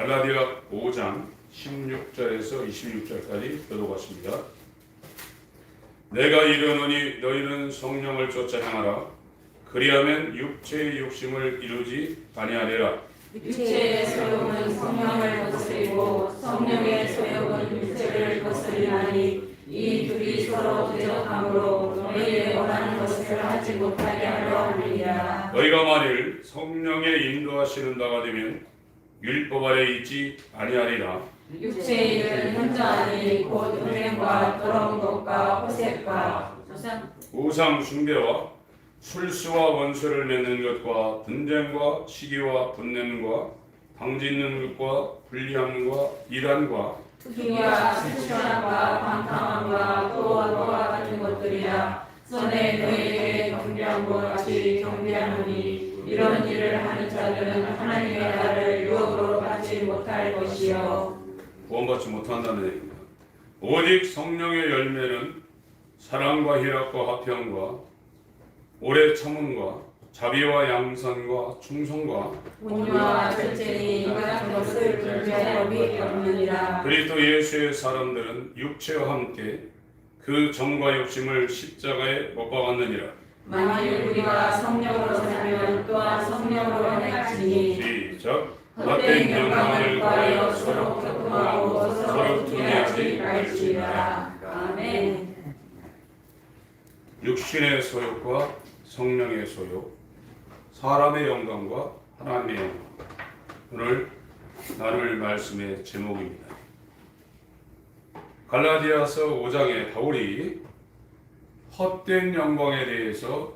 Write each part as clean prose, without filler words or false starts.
갈라디아 5장 16절에서 26절까지 교독하십니다. 내가 이르노니 너희는 성령을 쫓아 행하라. 그리하면 육체의 욕심을 이루지 아니하리라. 육체의 소욕은 성령을 거스리고 성령의 소욕은 육체를 거스리나니 이 둘이 서로 대적함으로 너희의 원하는 것을 하지 못하게 하려 함이니라. 너희가 만일 성령의 인도하시는 자가 되면 율법 아래 있지 아니하리라. 육체의 일은 현저하니 곧 음행과 더러운 것과 호색과 우상 숭배와 술수와 원수를 맺는 것과 분쟁과 시기와 분냄과 당짓는 것과 불리함과 이단과 투기와 수치함과 방탕함과 또한 같은 것들이라. 전에 너희에게 경배한 것 같이 경배하노니 이런 일을 하는 자들은 하나님의 나라를 유업으로 받지 못할 것이요 구원받지 못한다는 얘기입니다. 오직 성령의 열매는 사랑과 희락과 화평과 오래 참음과 자비와 양선과 충성과 온유와 절제니 이 같은 것을 준비할 법이 없느니라. 그리스도 예수의 사람들은 육체와 함께 그 정과 욕심을 십자가에 못 박았느니라. 만일 우리가 성령으로 살면 또한 성령으로 행할지니 시작. 헛된 영광을 구하여 서로 교통하고 서로 투기하지 말지니라. 아멘. 육신의 소욕과 성령의 소욕, 사람의 영광과 하나님의 영광. 오늘 나눌 말씀의 제목입니다. 갈라디아서 5장에 바울이 헛된 영광에 대해서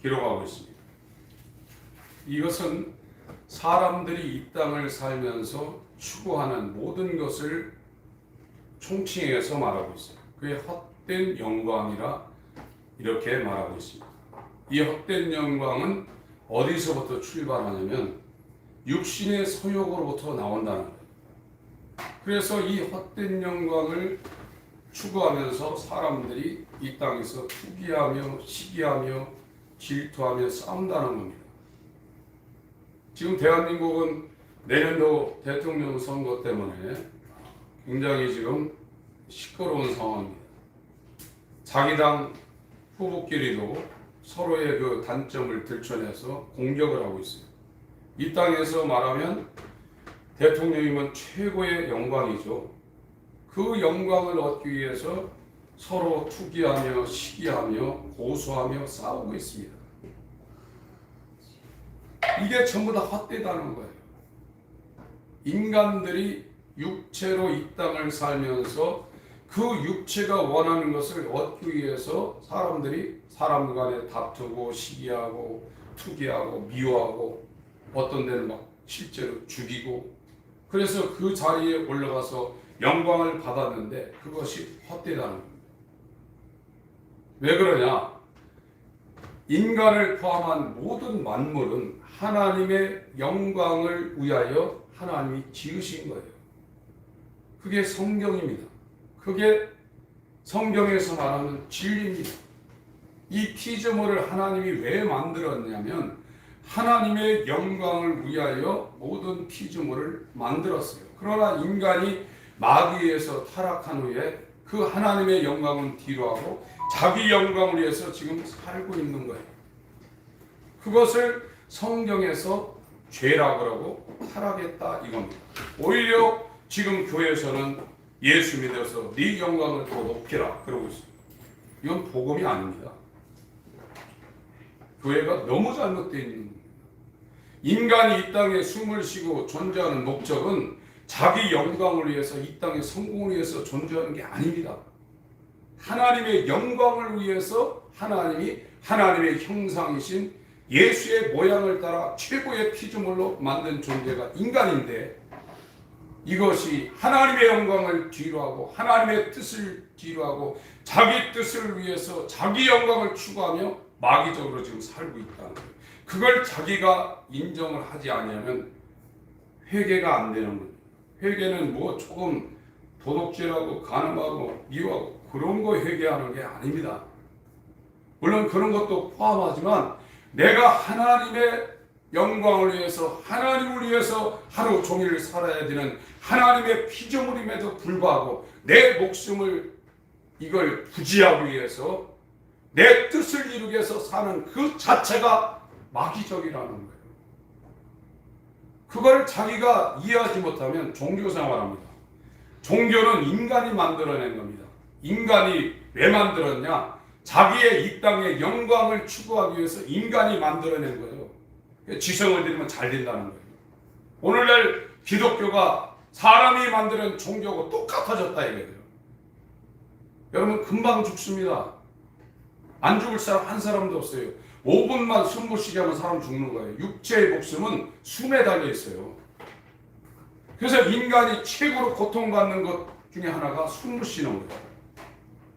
기록하고 있습니다. 이것은 사람들이 이 땅을 살면서 추구하는 모든 것을 총칭해서 말하고 있어요. 그게 헛된 영광이라 이렇게 말하고 있습니다. 이 헛된 영광은 어디서부터 출발하냐면 육신의 소욕으로부터 나온다는 거예요. 그래서 이 헛된 영광을 추구하면서 사람들이 이 땅에서 투기하며 시기하며 질투하며 싸운다는 겁니다. 지금 대한민국은 내년도 대통령 선거 때문에 굉장히 지금 시끄러운 상황입니다. 자기 당 후보끼리도 서로의 그 단점을 들춰내서 공격을 하고 있어요. 이 땅에서 말하면 대통령이면 최고의 영광이죠. 그 영광을 얻기 위해서 서로 투기하며 시기하며 고소하며 싸우고 있습니다. 이게 전부 다 헛되다는 거예요. 인간들이 육체로 이 땅을 살면서 그 육체가 원하는 것을 얻기 위해서 사람들이 사람 간에 다투고 시기하고 투기하고 미워하고 어떤 데는 막 실제로 죽이고 그래서 그 자리에 올라가서 영광을 받았는데 그것이 헛되다는 겁니다. 왜 그러냐? 인간을 포함한 모든 만물은 하나님의 영광을 위하여 하나님이 지으신 거예요. 그게 성경입니다. 그게 성경에서 말하는 진리입니다. 이 피조물을 하나님이 왜 만들었냐면 하나님의 영광을 위하여 모든 피조물을 만들었어요. 그러나 인간이 마귀에서 타락한 후에 그 하나님의 영광은 뒤로하고 자기 영광을 위해서 지금 살고 있는 거예요. 그것을 성경에서 죄라고 하고 타락했다 이겁니다. 오히려 지금 교회에서는 예수 믿어서 네 영광을 더 높이라 그러고 있어요. 이건 복음이 아닙니다. 교회가 너무 잘못되어 있는 겁니다. 인간이 이 땅에 숨을 쉬고 존재하는 목적은 자기 영광을 위해서 이 땅의 성공을 위해서 존재하는 게 아닙니다. 하나님의 영광을 위해서 하나님이 하나님의 형상이신 예수의 모양을 따라 최고의 피조물로 만든 존재가 인간인데 이것이 하나님의 영광을 뒤로하고 하나님의 뜻을 뒤로하고 자기 뜻을 위해서 자기 영광을 추구하며 마귀적으로 지금 살고 있다는 거예요. 그걸 자기가 인정을 하지 않으면 회개가 안 되는 거예요. 회개는 뭐 조금 도둑질하고 간음하고 미워하고 그런 거 회개하는 게 아닙니다. 물론 그런 것도 포함하지만 내가 하나님의 영광을 위해서 하나님을 위해서 하루 종일 살아야 되는 하나님의 피조물임에도 불구하고 내 목숨을 이걸 부지하기 위해서 내 뜻을 이루기 위해서 사는 그 자체가 마귀적이라는 거예요. 그걸 자기가 이해하지 못하면 종교생활합니다. 종교는 인간이 만들어낸 겁니다. 인간이 왜 만들었냐? 자기의 이 땅의 영광을 추구하기 위해서 인간이 만들어낸 거예요. 지성을 들이면 잘 된다는 거예요. 오늘날 기독교가 사람이 만드는 종교하고 똑같아졌다 이거예요. 여러분 금방 죽습니다. 안 죽을 사람 한 사람도 없어요. 5분만 숨 못 쉬게 하면 사람 죽는 거예요. 육체의 목숨은 숨에 달려 있어요. 그래서 인간이 최고로 고통받는 것 중에 하나가 숨을 쉬는 거예요.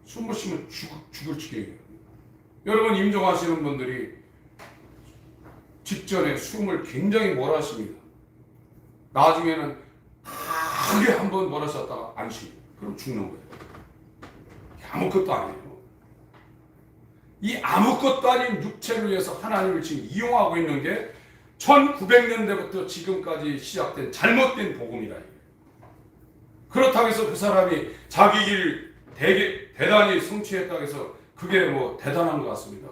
숨을 쉬면 죽을 지경이에요. 여러분 임종하시는 분들이 직전에 숨을 굉장히 몰아쉽니다. 나중에는 크게 한번 몰아쉬었다가 안 쉬고 그럼 죽는 거예요. 아무것도 아니에요. 이 아무것도 아닌 육체를 위해서 하나님을 지금 이용하고 있는 게 1900년대부터 지금까지 시작된 잘못된 복음이라. 그렇다고 해서 그 사람이 자기 일 대단히 성취했다고 해서 그게 뭐 대단한 것 같습니다.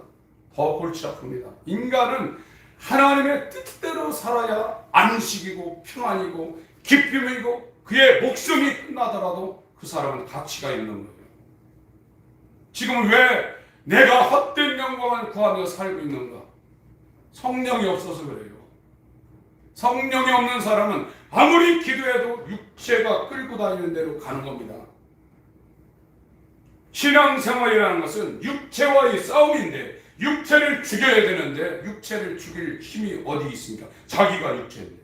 더 골치 아픕니다. 인간은 하나님의 뜻대로 살아야 안식이고 평안이고 기쁨이고 그의 목숨이 끝나더라도 그 사람은 가치가 있는 거예요. 지금은 왜 내가 헛된 영광을 구하며 살고 있는가? 성령이 없어서 그래요. 성령이 없는 사람은 아무리 기도해도 육체가 끌고 다니는 대로 가는 겁니다. 신앙생활이라는 것은 육체와의 싸움인데 육체를 죽여야 되는데 육체를 죽일 힘이 어디 있습니까? 자기가 육체인데.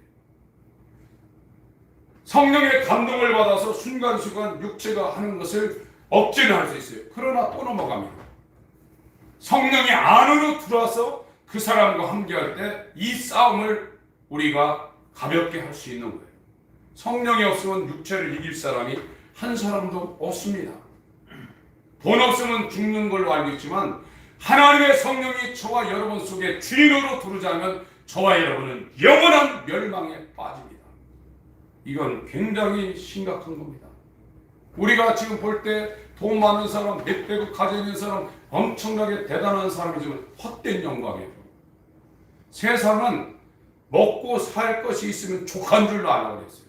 성령의 감동을 받아서 순간순간 육체가 하는 것을 억제는 할 수 있어요. 그러나 또 넘어갑니다. 성령이 안으로 들어와서 그 사람과 함께할 때 이 싸움을 우리가 가볍게 할 수 있는 거예요. 성령이 없으면 육체를 이길 사람이 한 사람도 없습니다. 돈 없으면 죽는 걸로 알고 있지만 하나님의 성령이 저와 여러분 속에 주인으로 들어오자면 저와 여러분은 영원한 멸망에 빠집니다. 이건 굉장히 심각한 겁니다. 우리가 지금 볼 때 돈 많은 사람, 몇 백억 가져 있는 사람, 엄청나게 대단한 사람이지만 헛된 영광이에요. 세상은 먹고 살 것이 있으면 족한 줄로 알아고 그랬어요.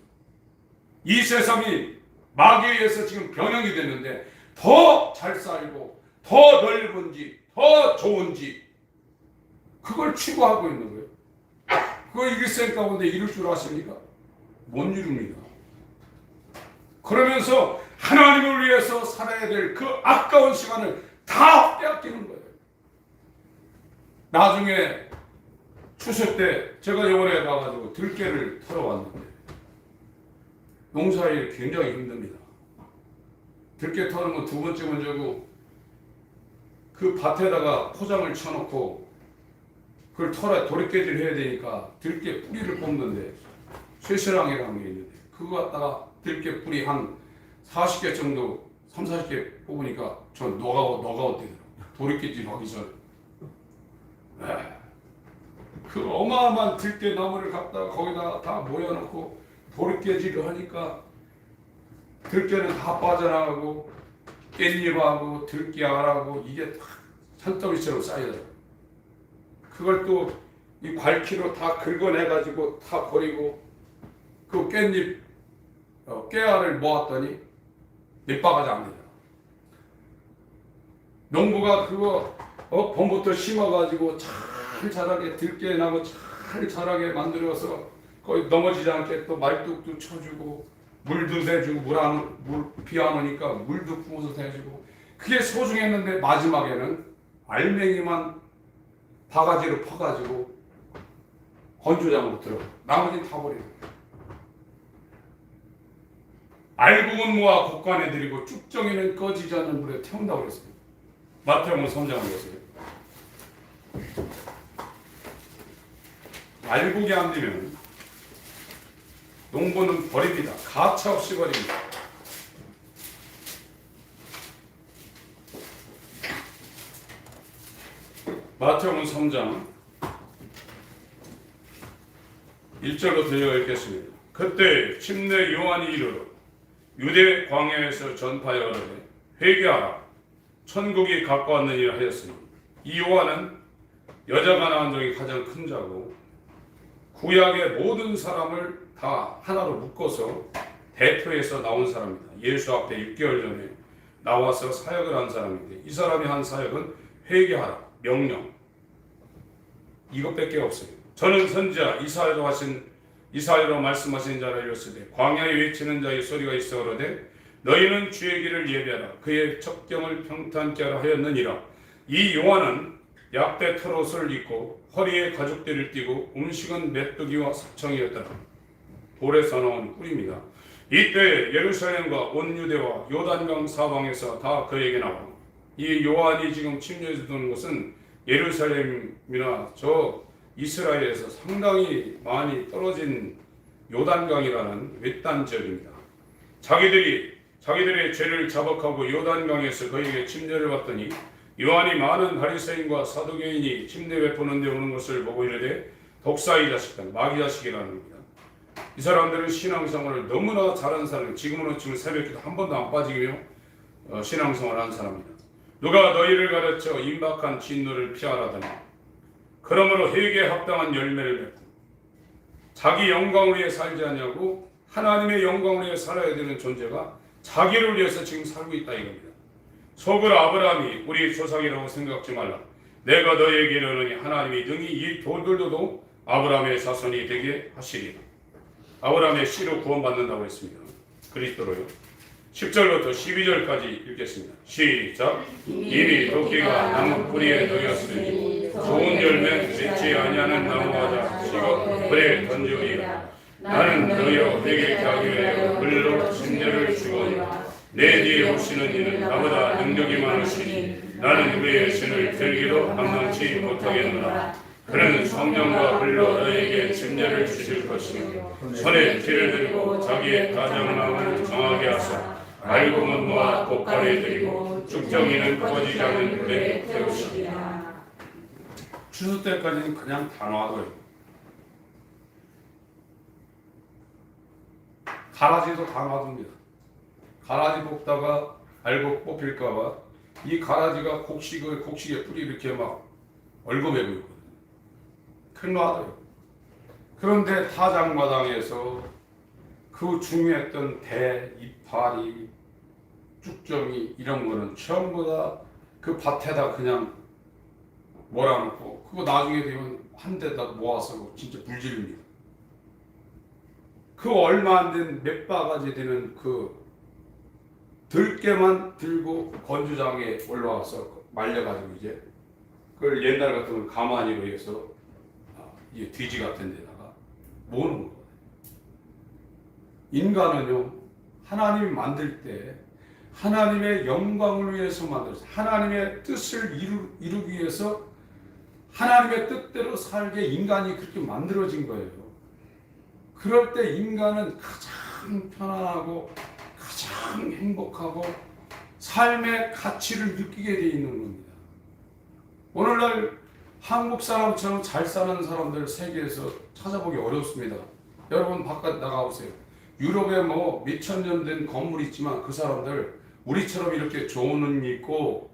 이 세상이 마귀에 의해서 지금 변형이 됐는데 더 잘 살고 더 넓은지 더 좋은지 그걸 추구하고 있는 거예요. 그걸 이길 생 가운데 이룰 줄 아십니까? 못 이룹니다. 그러면서 하나님을 위해서 살아야 될 그 아까운 시간을 다 빼앗기는 거예요. 나중에 추수 때 제가 이번에 가가지고 들깨를 털어 왔는데 농사일이 굉장히 힘듭니다. 들깨 터는 건 두 번째 문제고 그 밭에다가 포장을 쳐놓고 그걸 털어 도리깨질 해야 되니까 들깨 뿌리를 뽑는데 쇠쇠랑이라는 게 있는데 그거 갖다가 들깨 뿌리 한 40개 정도 30-40개 뽑으니까 저 노가웃 되더라고요. 도리깨질 하기 전에. 그 어마어마한 들깨 나무를 갖다가 거기다가 다 모여놓고 도리깨질을 하니까 들깨는 다 빠져나가고 깻잎하고 들깨알하고 이게 다 산더미처럼 쌓이더라고요. 그걸 또 이 괄키로 다 긁어내가지고 다 버리고 그 깻잎 깨알을 모았더니 몇 바가지 안 되더라고요. 농부가 그거 봄부터 심어가지고 잘 자라게 들깨나무 잘 자라게 만들어서 거의 넘어지지 않게 또 말뚝도 쳐주고 물도 대주고 비 안 오니까 물도 부어서 대주고 그게 소중했는데 마지막에는 알맹이만 바가지로 퍼가지고 건조장으로 들어가 나머지는 다 버리고 알곡은 모아 곡간에 들이고 쭉정이는 꺼지지 않는 불에 태운다고 그랬어요. 마태복음 3장을 보세요. 알곡이 안 되면 농부는 버립니다. 가차없이 버립니다. 마태복음 3장 1절로 들려 읽겠습니다. 그때 침례 요한이 이르러 유대 광야에서 전파하여 이르되 회개하라 천국이 가까웠느니라 하였으니 이 요한은 여자가 낳은 적이 가장 큰 자고 구약의 모든 사람을 다 하나로 묶어서 대표해서 나온 사람입니다. 예수 앞에 6개월 전에 나와서 사역을 한 사람인데 이 사람이 한 사역은 회개하라 명령 이것밖에 없어요. 저는 선지자 이사야로 말씀하신 자라 이르시되 광야에 외치는 자의 소리가 있어 그러되 너희는 주의 길을 예비하라 그의 첩경을 평탄케 하라 하였느니라. 이 요한은 약대 털옷을 입고 허리에 가죽대를 띠고 음식은 메뚜기와 사청이었더라. 돌에서 나온 꿀입니다. 이때 예루살렘과 온 유대와 요단강 사방에서 다 그에게 나와 이 요한이 지금 침례에서 도는 것은 예루살렘이나 저 이스라엘에서 상당히 많이 떨어진 요단강이라는 외딴 지역입니다. 자기들의 죄를 자복하고 요단강에서 그에게 침례를 받더니 요한이 많은 바리새인과 사두개인이 침례 베푸는 데 오는 것을 보고 이르되 독사의 자식들 마귀 자식이라는 겁니다. 이 사람들은 신앙생활을 너무나 잘한 사람, 지금은 지금 새벽기도 한 번도 안 빠지며 신앙생활을 한 사람입니다. 누가 너희를 가르쳐 임박한 진노를 피하라더니 그러므로 회개에 합당한 열매를 맺고 자기 영광을 위해 살지 않냐고 하나님의 영광을 위해 살아야 되는 존재가 자기를 위해서 지금 살고 있다 이겁니다. 속으로 아브라함이 우리 조상이라고 생각지 말라. 내가 너희에게 이르노니 하나님이 능히 이 돌들도 아브라함의 자손이 되게 하시리라. 아브라함의 씨로 구원받는다고 했습니다. 그리스도로요. 10절부터 12절까지 읽겠습니다. 시작. 이미 도끼가 나무 뿌리에 놓였으니 좋은 열매 맺지 아니하는 나무마다 식어 불에 던지리라. 나는 너희로 회개케 하기 위하여 불로 침례를 주거니와 내 뒤에 오시는 이는 나보다 능력이 많으시니 나는 그의 신을 들기도 감당치 못하겠노라. 그는 성령과 불로 너희에게 침례를 주실 것이며 손에 피를 들고 자기의 가장마음을 정하게 하사 알곡은 모아 곡간에 들이고 쭉정이는 꺼지지 않는 불에 태우시리라. 추수 때까지는 그냥 다 놔둬요. 가라지도 다 놔둡니다. 가라지 뽑다가 알곡 뽑힐까봐 이 가라지가 곡식에 뿌리 이렇게 막 얽어매고 있거든요. 큰 놔둬요. 그런데 타작마당에서 그 중요했던 대, 이파리, 쭉정이 이런 거는 전부 다 그 밭에다 그냥 몰아놓고 그거 나중에 되면 한 대다 모아서 진짜 불질릅니다. 그 얼마 안 된 몇 바가지 되는 그 들깨만 들고 건조장에 올라와서 말려가지고 이제 그걸 옛날 같으면 가마니로 해서 이 돼지 같은 데다가 모으는 거거든요. 인간은요 하나님이 만들 때 하나님의 영광을 위해서 만들었어요. 하나님의 뜻을 이루기 위해서 하나님의 뜻대로 살게 인간이 그렇게 만들어진 거예요. 그럴 때 인간은 가장 편안하고 가장 행복하고 삶의 가치를 느끼게 돼 있는 겁니다. 오늘날 한국 사람처럼 잘 사는 사람들 세계에서 찾아보기 어렵습니다. 여러분 바깥 나가보세요. 유럽에 뭐 몇천 년 된 건물이 있지만 그 사람들 우리처럼 이렇게 좋은 옷 입고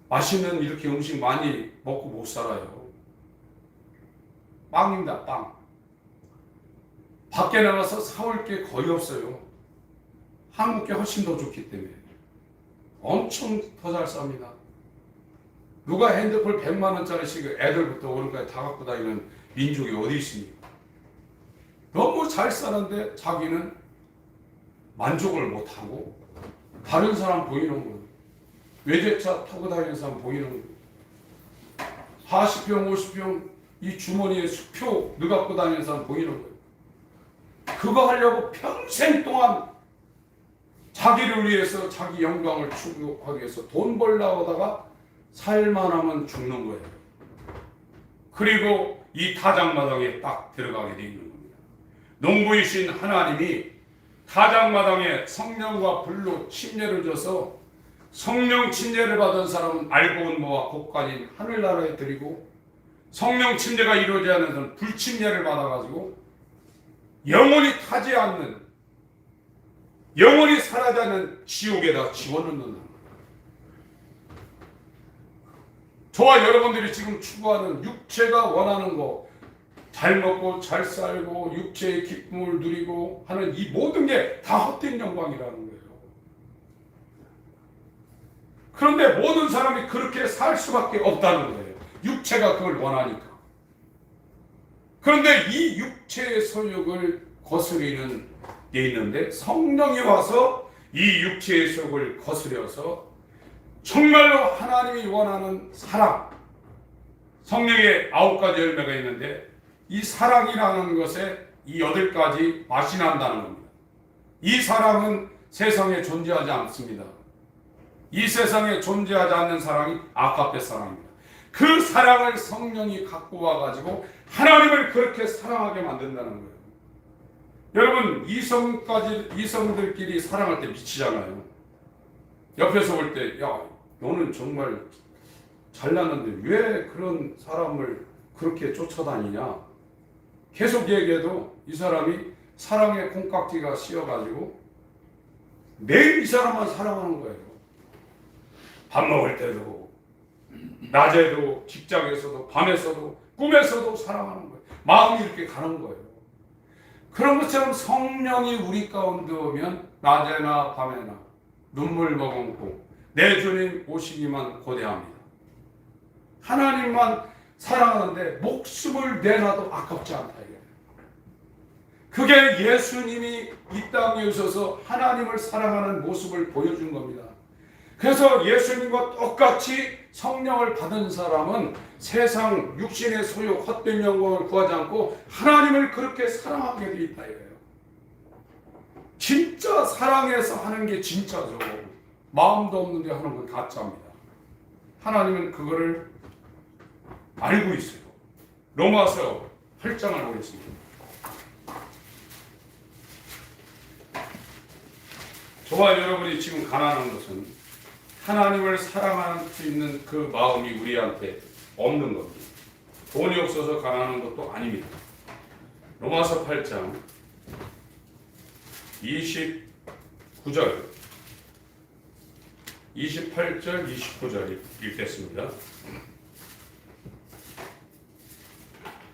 맛있는 이렇게 음식 많이 먹고 못 살아요. 빵입니다. 빵. 밖에 나가서 사올 게 거의 없어요. 한국 게 훨씬 더 좋기 때문에 엄청 더 잘 삽니다. 누가 핸드폰 100만 원짜리씩 애들부터 어른까지 다 갖고 다니는 민족이 어디 있습니까? 너무 잘 사는데 자기는 만족을 못하고 다른 사람 보이는 거예요. 외제차 타고 다니는 사람 보이는 거예요. 40평 50평 이 주머니에 수표 넣어 갖고 다니는 사람 보이는 거예요. 그거 하려고 평생 동안 자기를 위해서 자기 영광을 추구하기 위해서 돈 벌려고 하다가 살만 하면 죽는 거예요. 그리고 이 타작마당에 딱 들어가게 돼 있는 겁니다. 농부이신 하나님이 타작마당에 성령과 불로 침례를 줘서 성령 침례를 받은 사람은 알곡은 모아 곡간인 하늘나라에 드리고 성령 침례가 이루어지지 않은 사람은 불침례를 받아가지고 영원히 타지 않는, 영원히 사라지 않는 지옥에다 집어넣는다. 저와 여러분들이 지금 추구하는 육체가 원하는 거, 잘 먹고 잘 살고 육체의 기쁨을 누리고 하는 이 모든 게 다 헛된 영광이라는 거예요. 그런데 모든 사람이 그렇게 살 수밖에 없다는 거예요. 육체가 그걸 원하니까. 그런데 이 육체의 소욕을 거스리는 게 있는데, 성령이 와서 이 육체의 소욕을 거스려서 정말로 하나님이 원하는 사랑, 성령의 9가지 열매가 있는데 이 사랑이라는 것에 이 8가지 맛이 난다는 겁니다. 이 사랑은 세상에 존재하지 않습니다. 이 세상에 존재하지 않는 사랑이 아가페 사랑입니다. 그 사랑을 성령이 갖고 와가지고 하나님을 그렇게 사랑하게 만든다는 거예요. 여러분, 이성들끼리 사랑할 때 미치잖아요. 옆에서 볼 때, 야, 너는 정말 잘났는데 왜 그런 사람을 그렇게 쫓아다니냐? 계속 얘기해도 이 사람이 사랑의 콩깍지가 씌어가지고 매일 이 사람만 사랑하는 거예요. 밥 먹을 때도, 낮에도, 직장에서도, 밤에서도, 꿈에서도 사랑하는 거예요. 마음이 이렇게 가는 거예요. 그런 것처럼 성령이 우리 가운데 오면 낮에나 밤에나 눈물 머금고 내 주님 오시기만 고대합니다. 하나님만 사랑하는데 목숨을 내놔도 아깝지 않다. 그게 예수님이 이 땅에 오셔서 하나님을 사랑하는 모습을 보여준 겁니다. 그래서 예수님과 똑같이 성령을 받은 사람은 세상 육신의 소욕, 헛된 영광을 구하지 않고 하나님을 그렇게 사랑하게 되어 있다 이거예요. 진짜 사랑해서 하는 게 진짜죠. 마음도 없는데 하는 건 가짜입니다. 하나님은 그거를 알고 있어요. 로마서 8장을 보겠습니다. 저와 여러분이 지금 가난한 것은 하나님을 사랑할 수 있는 그 마음이 우리한테 없는 겁니다. 돈이 없어서 가난한 것도 아닙니다. 로마서 8장 29절 28절 29절 읽겠습니다.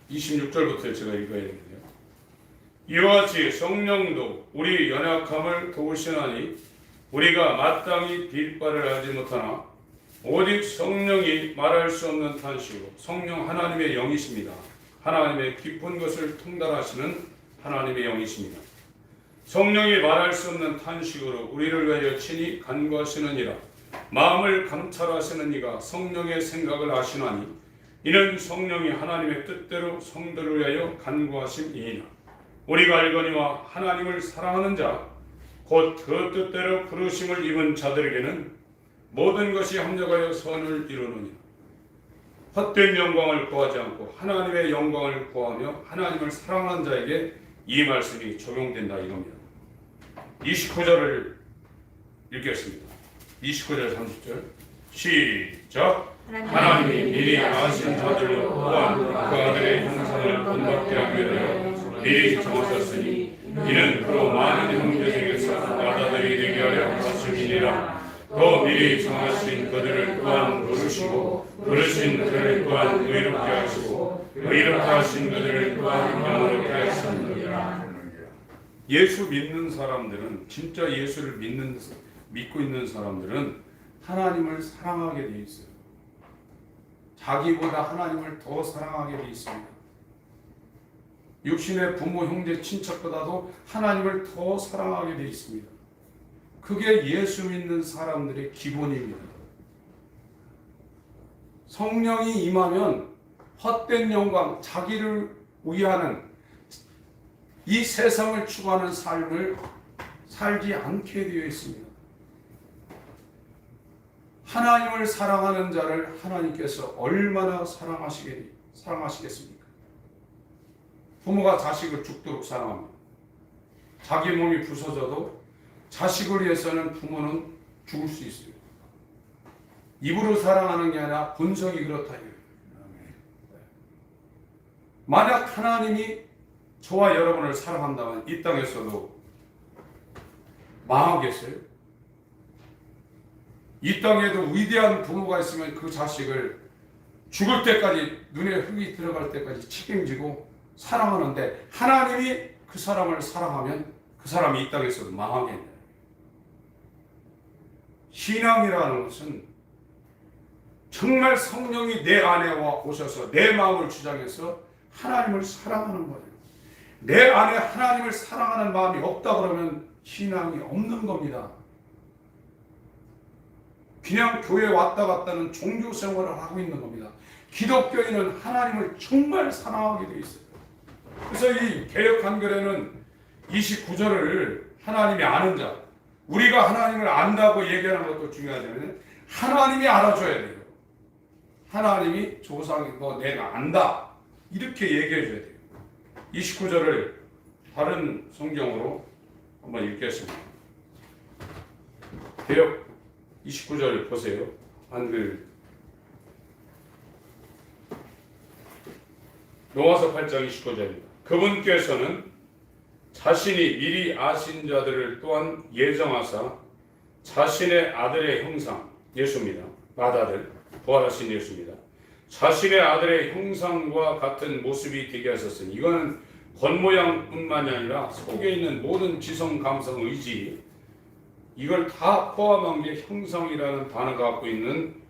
26절부터 제가 읽어야 되는데요. 이와 같이 성령도 우리 연약함을 도우시나니 우리가 마땅히 빌 바를 알지 못하나 오직 성령이 말할 수 없는 탄식으로, 성령 하나님의 영이십니다. 하나님의 깊은 것을 통달하시는 하나님의 영이십니다. 성령이 말할 수 없는 탄식으로 우리를 위하여 친히 간구하시느니라. 마음을 감찰하시는 이가 성령의 생각을 아시나니 이는 성령이 하나님의 뜻대로 성도를 위하여 간구하심이니라. 우리가 알거니와 하나님을 사랑하는 자 곧 그 뜻대로 부르심을 입은 자들에게는 모든 것이 합력하여 선을 이루느니라. 헛된 영광을 구하지 않고 하나님의 영광을 구하며 하나님을 사랑하는 자에게 이 말씀이 적용된다 이겁니다. 29절을 읽겠습니다. 29절 30절 시작. 하나님이 미리 아신 자들로 또한 그 아들의 형상을 본받게 하기 위하여 미리 정하셨으니 이는 그로 많은 형제 중에서 나다들이 되게 하려 하심이니라. 또 미리 정하신 그들을 또한 부르시고 부르신 그들을 또한 의롭게 하시고 의롭게 하신 그들을 또한 영원롭게 하셨느니라. 예수 믿는 사람들은, 진짜 예수를 믿고 있는 사람들은 하나님을 사랑하게 돼 있어요. 자기보다 하나님을 더 사랑하게 돼 있습니다. 육신의 부모, 형제, 친척보다도 하나님을 더 사랑하게 돼 있습니다. 그게 예수 믿는 사람들의 기본입니다. 성령이 임하면 헛된 영광, 자기를 위하는 이 세상을 추구하는 삶을 살지 않게 되어 있습니다. 하나님을 사랑하는 자를 하나님께서 얼마나 사랑하시겠습니까? 부모가 자식을 죽도록 사랑합니다. 자기 몸이 부서져도 자식을 위해서는 부모는 죽을 수 있어요. 입으로 사랑하는 게 아니라 본성이 그렇다. 만약 하나님이 저와 여러분을 사랑한다면 이 땅에서도 망하겠어요? 이 땅에도 위대한 부모가 있으면 그 자식을 죽을 때까지, 눈에 흙이 들어갈 때까지 책임지고 사랑하는데, 하나님이 그 사람을 사랑하면 그 사람이 이 땅에서도 망하겠네요. 신앙이라는 것은 정말 성령이 내 안에 오셔서 내 마음을 주장해서 하나님을 사랑하는 거예요. 내 안에 하나님을 사랑하는 마음이 없다 그러면 신앙이 없는 겁니다. 그냥 교회 왔다 갔다는 종교 생활을 하고 있는 겁니다. 기독교인은 하나님을 정말 사랑하게 되어 있어요. 그래서 이 개역 한글에는 29절을 하나님이 아는 자, 우리가 하나님을 안다고 얘기하는 것도 중요하지만 하나님이 알아줘야 돼요. 하나님이 조상이 너 내가 안다 이렇게 얘기해 줘야 돼요. 29절을 다른 성경으로 한번 읽겠습니다. 개역 29절 보세요. 한글 로마서 8장 29절입니다. 그분께서는 자신이 미리 아신 자들을 또한 예정하사 자신의 아들의 형상, 예수입니다. 맏아들, 부활하신 예수입니다. 자신의 아들의 형상과 같은 모습이 되게 하셨으니, 이거는 겉모양뿐만이 아니라 속에 있는 모든 지성, 감성, 의지, 이걸 다 포함한 게 형상이라는 단어가 갖고 있는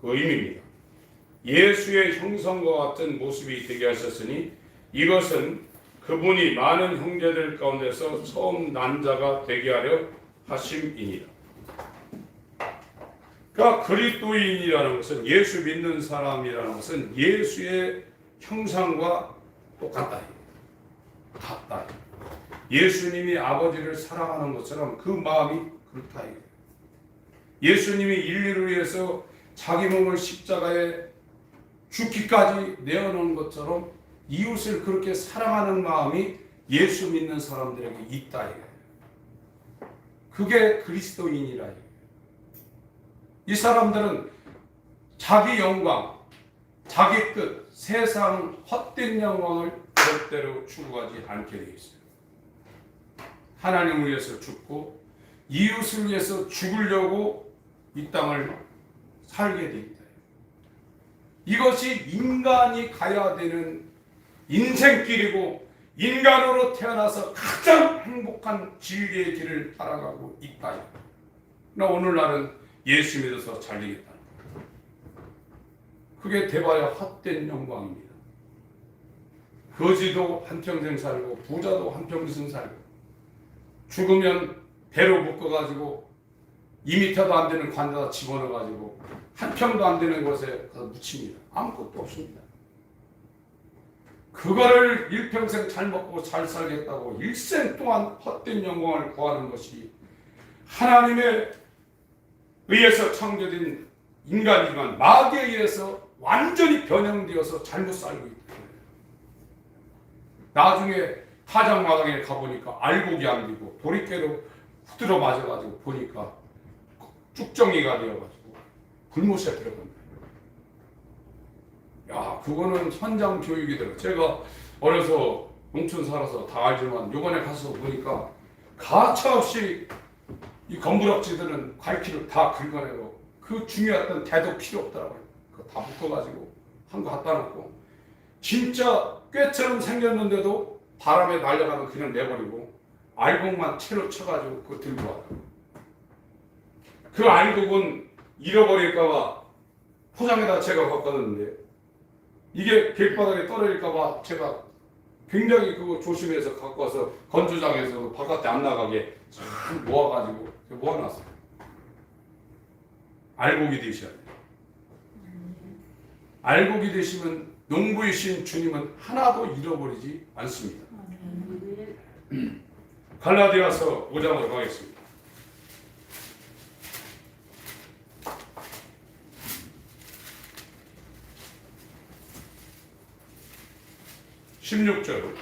그 의미입니다. 예수의 형상과 같은 모습이 되게 하셨으니 이것은 그분이 많은 형제들 가운데서 처음 난 자가 되게 하려 하심이니라. 그러니까 그리스도인이라는 것은, 예수 믿는 사람이라는 것은 예수의 형상과 똑같다. 같다. 예수님이 아버지를 사랑하는 것처럼 그 마음이 그렇다. 예수님이 인류를 위해서 자기 몸을 십자가에 죽기까지 내어놓은 것처럼 이웃을 그렇게 사랑하는 마음이 예수 믿는 사람들에게 있다. 그게 그리스도인이라. 이 사람들은 자기 영광, 자기 뜻, 세상 헛된 영광을 절대로 추구하지 않게 되어 있어요. 하나님을 위해서 죽고 이웃을 위해서 죽으려고 이 땅을 살게 되어 있다. 이것이 인간이 가야 되는 인생길이고, 인간으로 태어나서 가장 행복한 진리의 길을 따라가고 있다. 그러나 오늘날은 예수 믿어서 잘 되겠다. 그게 돼봐야 헛된 영광입니다. 거지도 한평생 살고 부자도 한평생 살고, 죽으면 배로 묶어가지고 2m도 안 되는 관에다 집어넣어가지고 한 평도 안 되는 곳에 가서 묻힙니다. 아무것도 없습니다. 그거를 일평생 잘 먹고 잘 살겠다고 일생 동안 헛된 영광을 구하는 것이 하나님에 의해서 창조된 인간이지만 마귀에 의해서 완전히 변형되어서 잘못 살고 있다. 나중에 타작마당에 가보니까 알곡이 안 되고 도리깨로 후드러 맞아가지고 보니까 쭉정이가 되어가지고 불못에 들어간다. 야, 그거는 현장 교육이더라고요. 제가 어려서 농촌 살아서 다 알지만 요번에 가서 보니까 가차없이 이 건부락지들은 갈퀴를 다 긁어내고 그 중요했던 대도 필요 없더라고요. 그거 다 묶어가지고 한 거 갖다 놓고 진짜 꾀처럼 생겼는데도 바람에 날려가면 그냥 내버리고 알곡만 채로 쳐가지고 그거 들고 와요. 그 알곡은 잃어버릴까봐 포장에다 제가 바꿨는데 이게 길바닥에 떨어질까봐 제가 굉장히 그거 조심해서 갖고 와서 건조장에서 바깥에 안 나가게 잘 모아가지고 모아놨어요. 알곡이 되셔야 돼요. 알곡이 되시면 농부이신 주님은 하나도 잃어버리지 않습니다. 갈라디아서 5장으로 가겠습니다. 16절,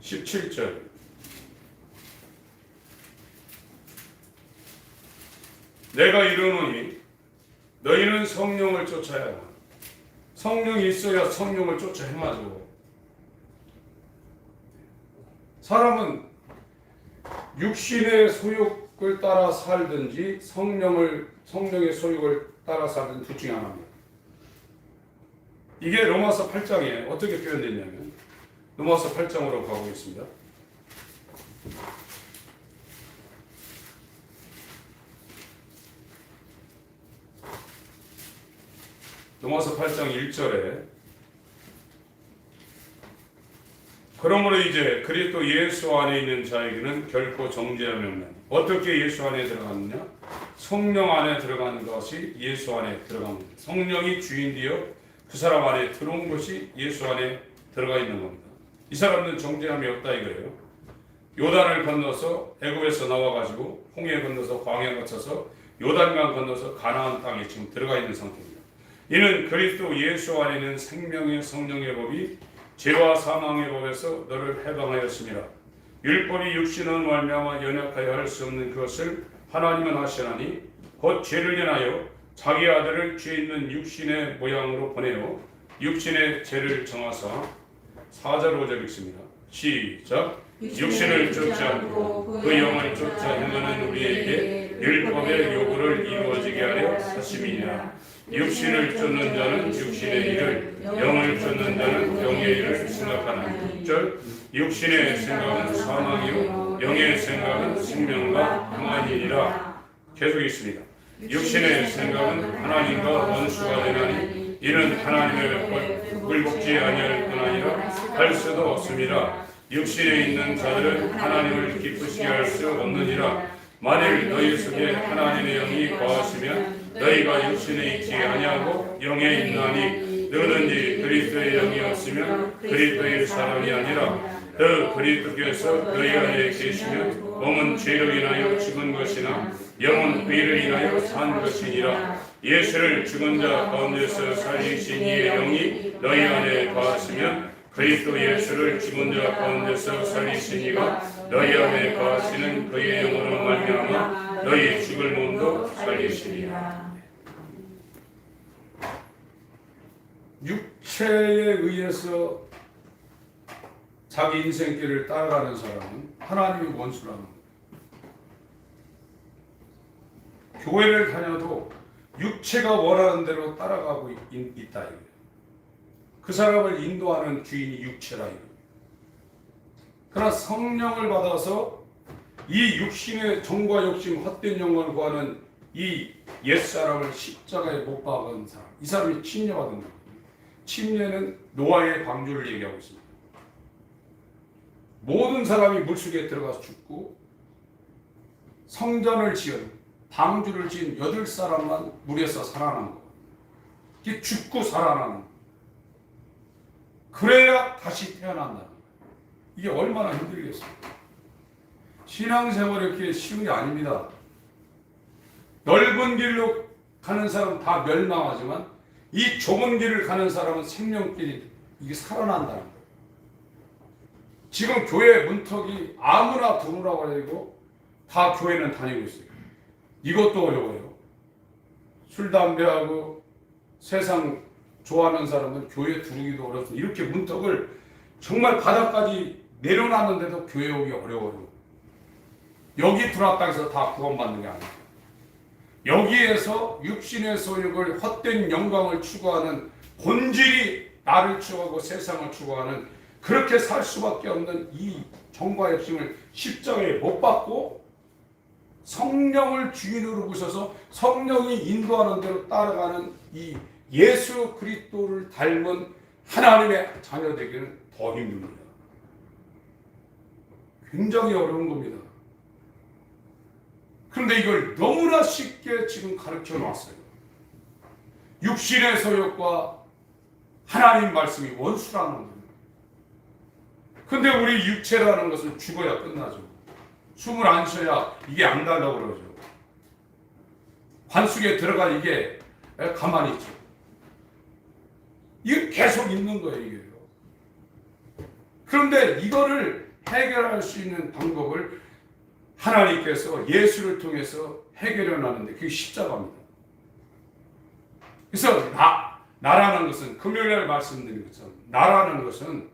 17절. 내가 이르노니 너희는 성령을 쫓아야 성령이 있어야 성령을 쫓아 행하죠. 사람은 육신의 소욕을 따라 살든지 성령의 소욕을 따라 살든지 둘 중에 하나입니다. 이게 로마서 8장에 어떻게 표현됐냐면, 로마서 8장으로 가보겠습니다. 로마서 8장 1절에 그러므로 이제 그리스도 예수 안에 있는 자에게는 결코 정죄함이 없나니. 어떻게 예수 안에 들어갔느냐? 성령 안에 들어가는 것이 예수 안에 들어갑니다. 성령이 주인되어 그 사람 안에 들어온 것이 예수 안에 들어가 있는 겁니다. 이 사람은 정죄함이 없다 이거예요. 요단을 건너서 애굽에서 나와가지고 홍해 건너서 광야 거쳐서 요단강 건너서 가나안 땅에 지금 들어가 있는 상태입니다. 이는 그리스도 예수 안에 있는 생명의 성령의 법이 죄와 사망의 법에서 너를 해방하였습니다. 율법이 육신으로 말미암아 연약하여 할 수 없는 그것을 하나님은 하시나니 곧 죄를 인하여 자기 아들을 죄 있는 육신의 모양으로 보내어 육신의 죄를 정하사 4절 5절 읽습니다. 시작. 육신을 쫓지 않고 그 영을 쫓아 행하는 우리에게 율법의 요구를 이루어지게 하려 사심이니라. 육신을 쫓는 자는 육신의 일을, 영을 쫓는 자는 영의 일을 생각하나니. 6절. 육신의 생각은 사망이요 영의 생각은 생명과 평안이니라. 계속 있습니다. 육신의 생각은 하나님과 원수가 되나니 이는 하나님의 굴복지 아니할 뿐 아니라 할 수도 없습니다. 육신에 있는 자들은 하나님을 기쁘시게 할 수 없느니라. 만일 너희 속에 하나님의 영이 거하시면 너희가 육신에 있지 아니하고 영에 있나니 누구든지 그리스도의 영이 없으면 그리스도의 사람이 아니라. 또 그리스도께서 너희 안에 계시면 몸은 죄로 인하여 죽은 것이나 영은 의를 인하여 산 것이니라. 예수를 죽은 자 가운데서 살리신 이의 영이 너희 안에 거하시면 그리스도 예수를 죽은 자 가운데서 살리신 이가 너희 안에 거하시는 그의 영으로 말미암아 너희 죽을 몸도 살리시리라. 육체에 의해서 자기 인생길을 따라가는 사람은 하나님의 원수라는 거예요. 교회를 다녀도 육체가 원하는 대로 따라가고 있다 이거예요. 그 사람을 인도하는 주인이 육체라 이거예요. 그러나 성령을 받아서 이 육신의 정과 욕심 헛된 영광을 구하는 이 옛사람을 십자가에 못 박은 사람, 이 사람이 침례받은 거예요. 침례는 노아의 방주를 얘기하고 있습니다. 모든 사람이 물속에 들어가서 죽고 성전을 지은 방주를 지은 8사람만 물에서 살아난 거예요. 이게 죽고 살아나는 거예요. 그래야 다시 태어난다는 거예요. 이게 얼마나 힘들겠어요. 신앙생활이 이렇게 쉬운 게 아닙니다. 넓은 길로 가는 사람은 다 멸망하지만 이 좁은 길을 가는 사람은 생명길이 이게 살아난다는 거예요. 지금 교회 문턱이 아무나 들어오라고 해도 다 교회는 다니고 있어요. 이것도 어려워요. 술, 담배하고 세상 좋아하는 사람은 교회 들어오기도 어렵습니다. 이렇게 문턱을 정말 바닥까지 내려놨는데도 교회 오기 어려워요. 여기 들어왔다 해서 다 구원받는 게 아니에요. 여기에서 육신의 소욕을 헛된 영광을 추구하는 본질이 나를 추구하고 세상을 추구하는 그렇게 살 수밖에 없는 이 정과 욕심을 십자가에 못 박고 성령을 주인으로 모셔서 성령이 인도하는 대로 따라가는 이 예수 그리스도를 닮은 하나님의 자녀 되기는 더 힘듭니다. 굉장히 어려운 겁니다. 그런데 이걸 너무나 쉽게 지금 가르쳐 놨어요. 육신의 소욕과 하나님 말씀이 원수라는 거예요. 근데 우리 육체라는 것은 죽어야 끝나죠. 숨을 안 쉬어야 이게 안 간다고 그러죠. 관속에 들어가 이게 가만히 있죠. 이게 계속 있는 거예요, 이게요. 그런데 이거를 해결할 수 있는 방법을 하나님께서 예수를 통해서 해결해 놨는데 그게 십자가입니다. 그래서 나라는 것은 금요일날 말씀드린 것처럼 나라는 것은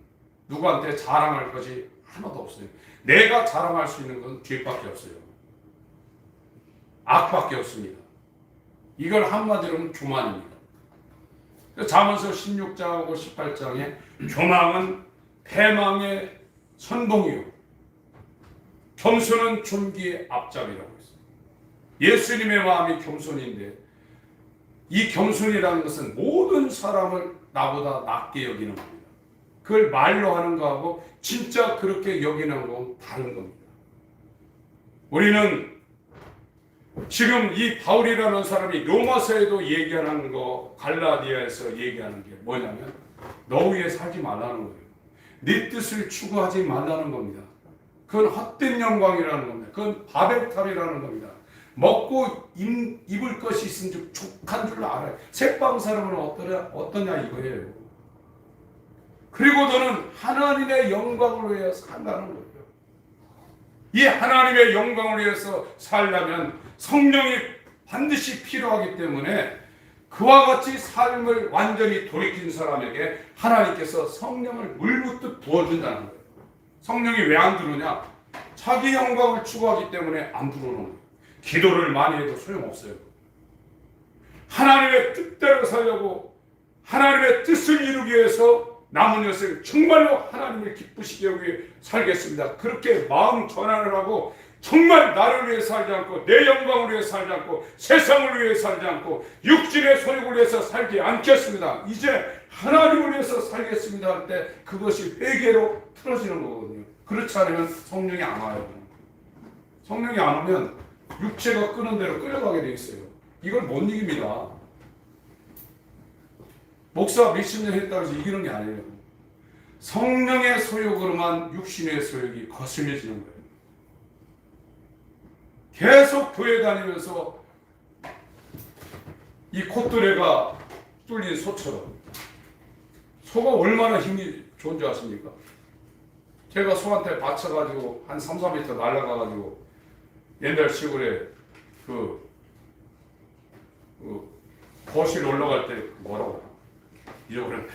누구한테 자랑할 것이 하나도 없어요. 내가 자랑할 수 있는 건 죄밖에 없어요. 악밖에 없습니다. 이걸 한마디로 하면 교만입니다. 잠언서 16장하고 18장에 교만은 패망의 선봉이요 겸손은 존귀의 앞잡이라고 했어요. 예수님의 마음이 겸손인데 이 겸손이라는 것은 모든 사람을 나보다 낮게 여기는 겁니다. 그걸 말로 하는 거하고 진짜 그렇게 여기는 건 다른 겁니다. 우리는 지금 이 바울이라는 사람이 로마서에도 얘기하는 거, 갈라디아에서 얘기하는 게 뭐냐면 너 위에 살지 말라는 거예요. 네 뜻을 추구하지 말라는 겁니다. 그건 헛된 영광이라는 겁니다. 그건 바벨탑이라는 겁니다. 먹고 입을 것이 있은 족한 줄 알아요. 새빵 사람은 어떠냐 이거예요. 그리고 너는 하나님의 영광을 위해서 산다는 거예요. 이 하나님의 영광을 위해서 살려면 성령이 반드시 필요하기 때문에 그와 같이 삶을 완전히 돌이킨 사람에게 하나님께서 성령을 물붓듯 부어준다는 거예요. 성령이 왜 안 들어오냐? 자기 영광을 추구하기 때문에 안 들어오는 거예요. 기도를 많이 해도 소용없어요. 하나님의 뜻대로 살려고 하나님의 뜻을 이루기 위해서 남은 여생 정말로 하나님을 기쁘시게 하기 위해 살겠습니다. 그렇게 마음 전환을 하고 정말 나를 위해 살지 않고 내 영광을 위해 살지 않고 세상을 위해 살지 않고 육신의 소욕을 위해서 살지 않겠습니다. 이제 하나님을 위해서 살겠습니다 할 때 그것이 회개로 틀어지는 거거든요. 그렇지 않으면 성령이 안 와요. 성령이 안 오면 육체가 끄는 대로 끌려가게 돼 있어요. 이걸 못 이깁니다. 목사 몇십 년 했다고 해서 이기는 게 아니에요. 성령의 소욕으로만 육신의 소욕이 거슬려지는 거예요. 계속 교회 다니면서 이 콧뚜레가 뚫린 소처럼 소가 얼마나 힘이 좋은 줄 아십니까? 제가 소한테 받쳐가지고 한 3, 4m 날아가가지고 옛날 시골에 거실 올라갈 때 뭐라고 하나? 잊어버렸네.